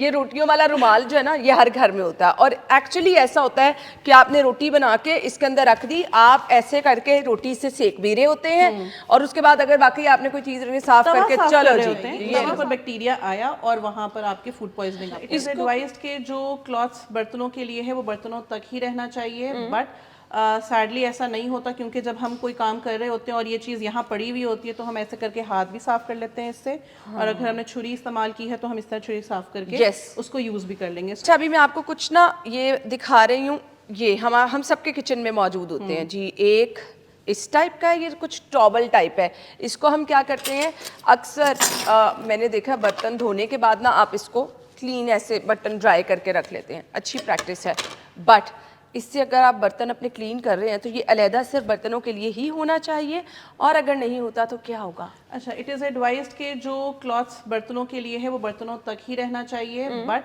ये रोटियों वाला रुमाल जो है ना, ये हर घर में होता है। और एक्चुअली ऐसा होता है कि आपने रोटी बना के इसके अंदर रख दी, आप ऐसे करके रोटी से सेक भी रहे होते हैं, और उसके बाद अगर वाकई आपने कोई चीज साफ करके चलो जी, ये पर बैक्टीरिया आया और वहां पर आपके food poisoning. It is advised के जो क्लॉथ्स बर्तनों के लिए है वो बर्तनों तक ही रहना चाहिए, बट सैडली ऐसा नहीं होता, क्योंकि जब हम कोई काम कर रहे होते हैं और ये चीज़ यहाँ पड़ी हुई होती है तो हम ऐसे करके हाथ भी साफ कर लेते हैं इससे। और अगर हमने छुरी इस्तेमाल की है तो हम इस तरह छुरी साफ करके उसको यूज़ भी कर लेंगे। अच्छा, अभी मैं आपको कुछ ना ये दिखा रही हूँ, ये हम सबके किचन में मौजूद होते हैं जी। एक इस टाइप का है, ये कुछ टॉवल टाइप है। इसको हम क्या करते हैं अक्सर, मैंने देखा बर्तन धोने के बाद ना आप इसको क्लीन ऐसे बर्तन ड्राई करके रख लेते हैं, अच्छी प्रैक्टिस है। बट इससे अगर आप बर्तन अपने क्लीन कर रहे हैं तो ये अलहदा सिर्फ बर्तनों के लिए ही होना चाहिए, और अगर नहीं होता तो क्या होगा? अच्छा, इट इज़ एडवाइज्ड के जो क्लॉथ्स बर्तनों के लिए है वो बर्तनों तक ही रहना चाहिए, बट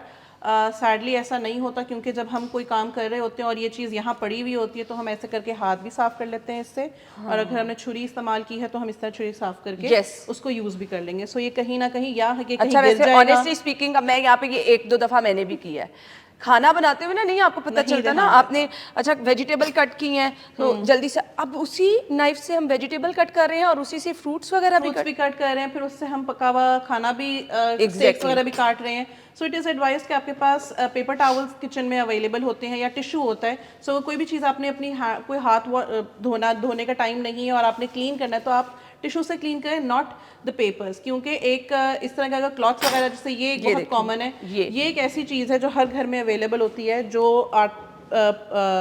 सैडली ऐसा नहीं होता, क्योंकि जब हम कोई काम कर रहे होते हैं और ये चीज़ यहाँ पड़ी हुई होती है तो हम ऐसे करके हाथ भी साफ कर लेते हैं इससे। और अगर हमने छुरी इस्तेमाल की है तो हम इस तरह छुरी साफ करके उसको यूज़ भी कर लेंगे। सो ये कहीं ना कहीं या कहीं अच्छा, वैसे ऑनेस्टली स्पीकिंग मैं यहाँ पे ये 1-2 दफ़ा मैंने भी किया है खाना बनाते हुए ना, नहीं आपको पता चलता ना, आपने अच्छा वेजिटेबल कट की हैं तो जल्दी से अब उसी नाइफ से हम वेजिटेबल कट कर रहे हैं और उसी से फ्रूट्स वगैरह भी कट कर रहे हैं, फिर उससे हम पका हुआ खाना भी स्टेक्स वगैरह भी काट रहे हैं। सो इट इज़ एडवाइज कि आपके पास पेपर टावल्स किचन में अवेलेबल होते हैं या टिश्यू होता है। सो कोई भी चीज़ आपने अपनी कोई हाथ धोने का टाइम नहीं है और आपने क्लीन करना है तो आप टिश्यू से क्लीन करें, नॉट द पेपर्स, क्योंकि एक इस तरह का अगर क्लॉथ्स वगैरह जैसे ये बहुत कॉमन है, ये एक ऐसी चीज़ है जो हर घर में अवेलेबल होती है, जो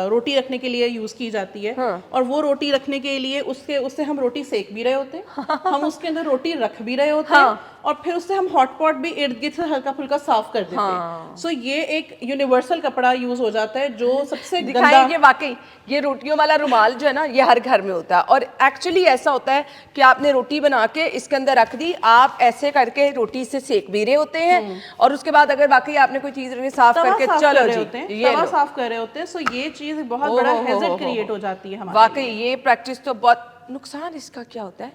रोटी रखने के लिए यूज की जाती है। और वो रोटी रखने के लिए उससे हम रोटी सेक भी रहे होते हैं, हम उसके अंदर रोटी रख भी रहे होते हैं, और फिर उससे हम हॉट पॉट भी इर्द गिर्द से हल्का फुल्का साफ कर देते हैं। सो ये एक यूनिवर्सल कपड़ा यूज हो जाता है जो सबसे गंदा। ये वाकई ये रोटियों वाला रुमाल जो है ना, ये हर घर में होता है। और एक्चुअली ऐसा होता है कि आपने रोटी बना के इसके अंदर रख दी, आप ऐसे करके रोटी से सेक भी रहे होते हैं, और उसके बाद अगर वाकई आपने कोई चीज साफ करके चलो जी, तवा साफ कर रहे होते हैं। सो ये चीज बहुत बड़ा हैजर्ड क्रिएट हो जाती है हमारे। वाकई ये प्रैक्टिस तो बहुत नुकसान इसका क्या होता है?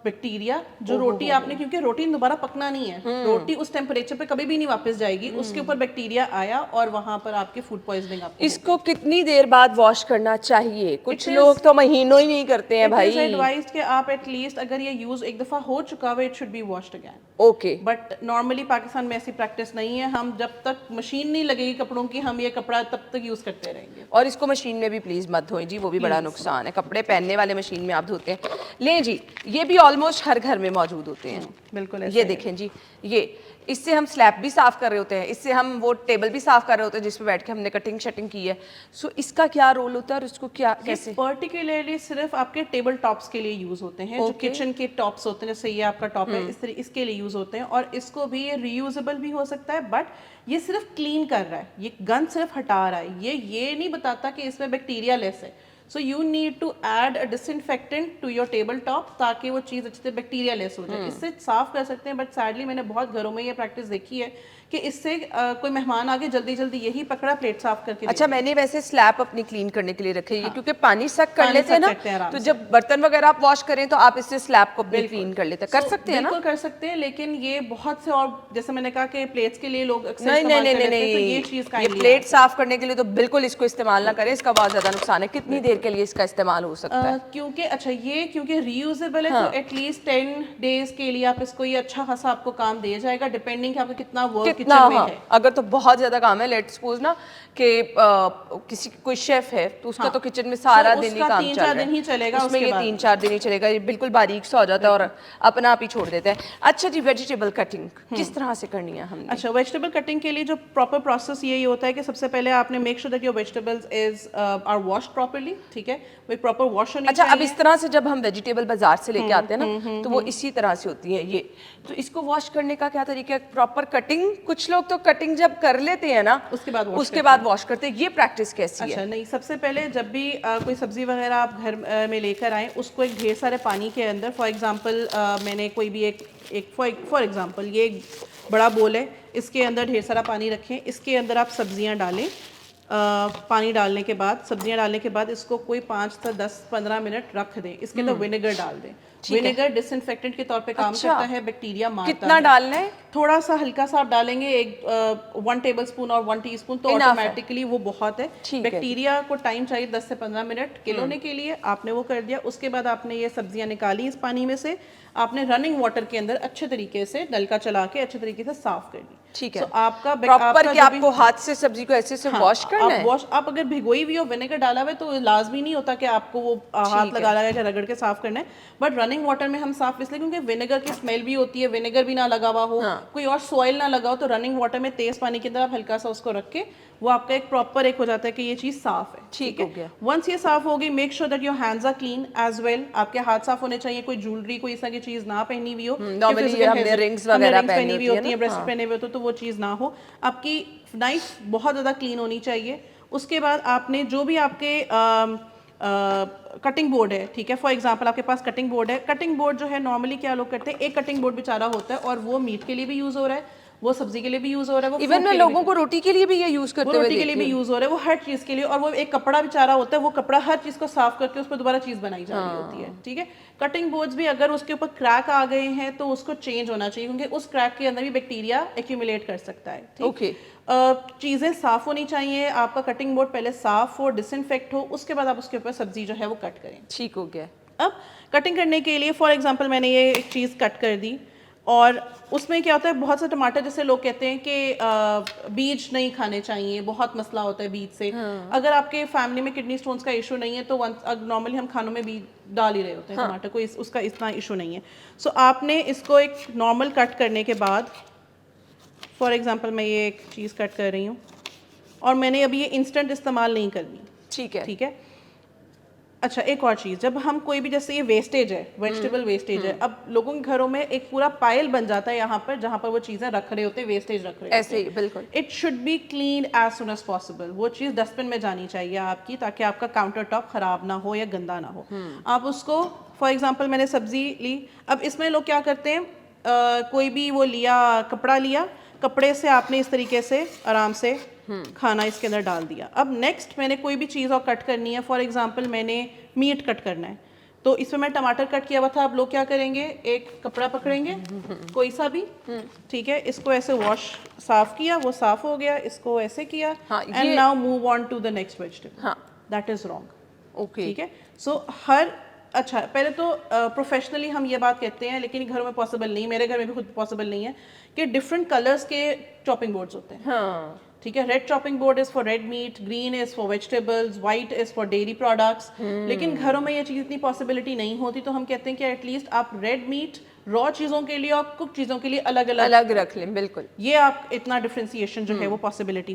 बैक्टीरिया जो रोटी आपने, क्योंकि रोटी दोबारा पकना नहीं है, रोटी उस टेम्परेचर पे कभी भी नहीं वापस जाएगी, उसके ऊपर बैक्टीरिया आया और वहां पर आपके फूड पॉइजनिंग आपको। इसको कितनी देर बाद वॉश करना चाहिए? कुछ लोग तो महीनों ही नहीं करते हैं भाई। इट इज एडवाइज्ड कि आप एटलीस्ट अगर ये यूज एक दफा हो चुका है, it should B washed again. Okay, but normally Pakistan में ऐसी प्रैक्टिस नहीं है, हम जब तक मशीन नहीं लगेगी कपड़ों की, हम ये कपड़ा तब तक यूज करते रहेंगे। और इसको मशीन में भी प्लीज मत धोएं जी, वो भी बड़ा नुकसान है। कपड़े पहनने वाले मशीन में आप धोते हैं। लें जी, ये भी ऑलमोस्ट हर घर में मौजूद होते हैं। बिल्कुल, ये देखें जी, ये इससे हम स्लैब भी साफ कर रहे होते हैं, इससे हम वो टेबल भी साफ कर रहे होते हैं जिस पे बैठ के हमने कटिंग शटिंग की है। सो इसका क्या रोल होता है और इसको क्या कैसे? पर्टिकुलरली सिर्फ आपके टेबल टॉप्स के लिए यूज होते हैं, जो किचन के टॉप्स होते हैं, जैसे ये आपका टॉप है, इसके लिए यूज होते हैं। और इसको भी ये रीयूजेबल भी हो सकता है, बट ये सिर्फ क्लीन कर रहा है, ये गंद सिर्फ हटा रहा है, ये नहीं बताता कि इसमें बैक्टीरिया लेस है। So you need to add a disinfectant to your table top ताकि वो चीज़ अच्छे से बैक्टीरिया लेस हो जाए। इससे साफ कर सकते हैं, बट सैडली मैंने बहुत घरों में ये प्रैक्टिस देखी है कि इससे कोई मेहमान आके जल्दी जल्दी यही पकड़ा प्लेट साफ करके। अच्छा, मैंने वैसे स्लैब अपनी क्लीन करने के लिए रखे हैं, क्योंकि पानी सक कर लेते हैं ना, तो जब बर्तन वगैरह आप वॉश करें तो आप इससे स्लैब को भी क्लीन कर लेते हैं। कर सकते हैं ना? बिल्कुल कर सकते हैं, लेकिन ये बहुत से, और जैसे मैंने कहा कि प्लेट्स के लिए लोग अक्सर नहीं, ये चीज ये प्लेट साफ करने के लिए तो बिल्कुल इसको इस्तेमाल ना करें, इसका बहुत ज्यादा नुकसान है। कितनी देर के लिए इसका इस्तेमाल हो सकता है? क्योंकि अच्छा, ये क्योंकि रीयूजेबल है, तो एटलीस्ट 10 डेज के लिए आप इसको, ये अच्छा खासा आपको काम दे जाएगा, डिपेंडिंग कि आपका कितना वर्क किचन में है। अगर तो बहुत ज्यादा काम है, लेट्स सपोज ना कि किसी कोई शेफ है तो उसका तो किचन में सारा दिन ही काम चल रहा है, 3-4 दिन ही चलेगा, उसमें ये 3-4 दिन ही चलेगा, ये बिल्कुल बारीक सा हो जाता है और अपना आप ही छोड़ देता है। अच्छा जी, वेजिटेबल कटिंग किस तरह से करनी है हमने? अच्छा, वेजिटेबल कटिंग के लिए जो प्रॉपर प्रोसेस यही होता है कि सबसे पहले आपने make sure that your vegetables is are washed properly, ठीक है, वो प्रॉपर वॉश होनी चाहिए। अच्छा, अब इस तरह से जब हम वेजिटेबल बाजार से लेके आते हैं ना, तो वो इसी तरह से होती है ये, तो इसको वॉश करने का क्या तरीका है? प्रॉपर कटिंग, कुछ लोग तो कटिंग जब कर लेते हैं ना उसके बाद वॉश करते हैं, ये प्रैक्टिस कैसी है? अच्छा, नहीं, सबसे पहले जब भी कोई सब्जी वगैरह आप घर में लेकर आए, उसको एक ढेर सारे पानी के अंदर, फॉर एग्जांपल मैंने कोई भी एक फॉर एग्जांपल ये एक बड़ा बोल है, इसके अंदर ढेर सारा पानी रखें, इसके अंदर आप सब्जियां डालें, पानी डालने के बाद, सब्जियां डालने के बाद इसको कोई 5 से 10-15 मिनट रख दें। इसके अंदर विनेगर डाल दें। विनेगर डिसइंफेक्टेंट के तौर पे काम करता है, बैक्टीरिया मारता है। कितना डालना है? थोड़ा सा हल्का सा आप डालेंगे, 1 टेबलस्पून और 1 टीस्पून, तो ऑटोमेटिकली वो बहुत है। बैक्टीरिया को टाइम चाहिए 10 से 15 मिनट किलोने के लिए। आपने वो कर दिया, उसके बाद आपने ये सब्जियां निकाली इस पानी में से, आपने रनिंग वाटर के अंदर अच्छे तरीके से नलका चला के अच्छे तरीके से साफ कर दी। ठीक है। तो आपका प्रॉपर कि आपको हाथ से सब्जी को ऐसे से वॉश करना है? आप अगर भिगोई हुई हो, विनेगर डाला हुआ है, तो लाजमी नहीं होता कि आपको वो हाथ लगा लगा रगड़ के साफ करना है। बट रनिंग वाटर में हम साफ इसलिए क्योंकि विनेगर की स्मेल भी होती है, विनेगर भी ना लगा हुआ हो, कोई और सॉइल ना लगा हो, तो रनिंग वाटर में तेज पानी के अंदर आप हल्का सा उसको रख के, वो आपका एक प्रॉपर एक हो जाता है कि ये चीज साफ है। ठीक हो गया। वंस ये साफ होगी, make sure that your hands are clean as well. आपके हाथ साफ होने चाहिए, कोई ज्वेलरी कोई इस तरह की चीज ना पहनी हुई हो। नॉर्मली हमने रिंग्स वगैरह पहनी हुई होती है, ब्रेसलेट पहने हुए तो वो चीज ना हो। आपकी नाइफ बहुत ज़्यादा क्लीन होनी चाहिए। उसके बाद आपने जो भी आपके कटिंग बोर्ड है, ठीक है, फॉर एग्जांपल आपके पास कटिंग बोर्ड है। कटिंग बोर्ड जो है नॉर्मली क्या लोग करते हैं, एक कटिंग बोर्ड बेचारा होता है और वो मीट के लिए भी यूज़ हो रहा है, वो सब्जी के लिए भी यूज हो रहा है, वो इवन मैं लोगों को रोटी के लिए भी ये यूज करते हुए रोटी के लिए भी यूज हो रहा है, वो हर चीज के लिए। और वो एक कपड़ा बेचारा होता है, वो कपड़ा हर चीज को साफ करके उस पर दोबारा चीज बनाई जा रही होती है। ठीक है, कटिंग बोर्ड्स भी अगर उसके ऊपर क्रैक आ गए हैं तो उसको चेंज होना चाहिए, क्योंकि उस क्रैक के अंदर भी बैक्टीरिया एक्यूमुलेट कर सकता है। ठीक, चीज़ें साफ होनी चाहिए। आपका कटिंग बोर्ड पहले साफ हो, डिसइंफेक्ट हो, उसके बाद आप उसके ऊपर सब्जी जो है वो कट करें। ठीक हो गया। अब कटिंग करने के लिए फॉर एग्जांपल मैंने ये एक चीज़ कट कर दी, और उसमें क्या होता है, बहुत से टमाटर जैसे लोग कहते हैं कि बीज नहीं खाने चाहिए, बहुत मसला होता है बीज से। अगर आपके फैमिली में किडनी स्टोन्स का इशू नहीं है तो नॉर्मली हम खानों में बीज डाल ही रहे होते हैं, टमाटर को उसका इतना इशू नहीं है। सो आपने इसको एक नॉर्मल कट करने के बाद, फॉर एग्जांपल मैं ये एक चीज़ कट कर रही हूँ और मैंने अभी ये इंस्टेंट इस्तेमाल नहीं करनी। ठीक है, ठीक है। अच्छा, एक और चीज़, जब हम कोई भी जैसे ये वेस्टेज है, वेजिटेबल वेस्टेज है, अब लोगों के घरों में एक पूरा पाइल बन जाता है यहाँ पर, जहाँ पर वो चीज़ें रख रहे होते हैं, वेस्टेज रख रहे होते हैं, ऐसे ही बिल्कुल। It should be clean as soon as possible. वो चीज़ डस्टबिन में जानी चाहिए आपकी, ताकि आपका काउंटर टॉप खराब ना हो या गंदा ना हो। आप उसको, फॉर एग्जाम्पल मैंने सब्जी ली, अब इसमें लोग क्या करते हैं, कोई भी वो लिया, कपड़ा लिया, कपड़े से आपने इस तरीके से आराम से खाना इसके अंदर डाल दिया। अब नेक्स्ट मैंने कोई भी चीज़ और कट करनी है, फॉर एग्जांपल मैंने मीट कट करना है, तो इसमें मैं टमाटर कट किया हुआ था। अब लोग क्या करेंगे, एक कपड़ा पकड़ेंगे कोई सा भी, ठीक है, इसको ऐसे वॉश, साफ किया, वो साफ हो गया, इसको ऐसे किया, and now move on to the next vegetable. That is wrong. Okay, ठीक है। सो अच्छा, पहले तो प्रोफेशनली हम ये बात कहते हैं, लेकिन घरों में पॉसिबल नहीं, मेरे घर में भी खुद पॉसिबल नहीं है, कि डिफरेंट कलर्स के चॉपिंग बोर्ड्स होते हैं। ठीक है, red chopping board is for red meat, green is for vegetables, white is for dairy products. लेकिन घरों में ये चीज़ इतनी पॉसिबिलिटी नहीं होती, तो हम कहते हैं कि एटलीस्ट आप रेड मीट रॉ चीज़ों के लिए और कुक चीज़ों के लिए अलग अलग रख लें। बिल्कुल, ये आप इतना डिफ्रेंसिएशन जो है वो पॉसिबिलिटी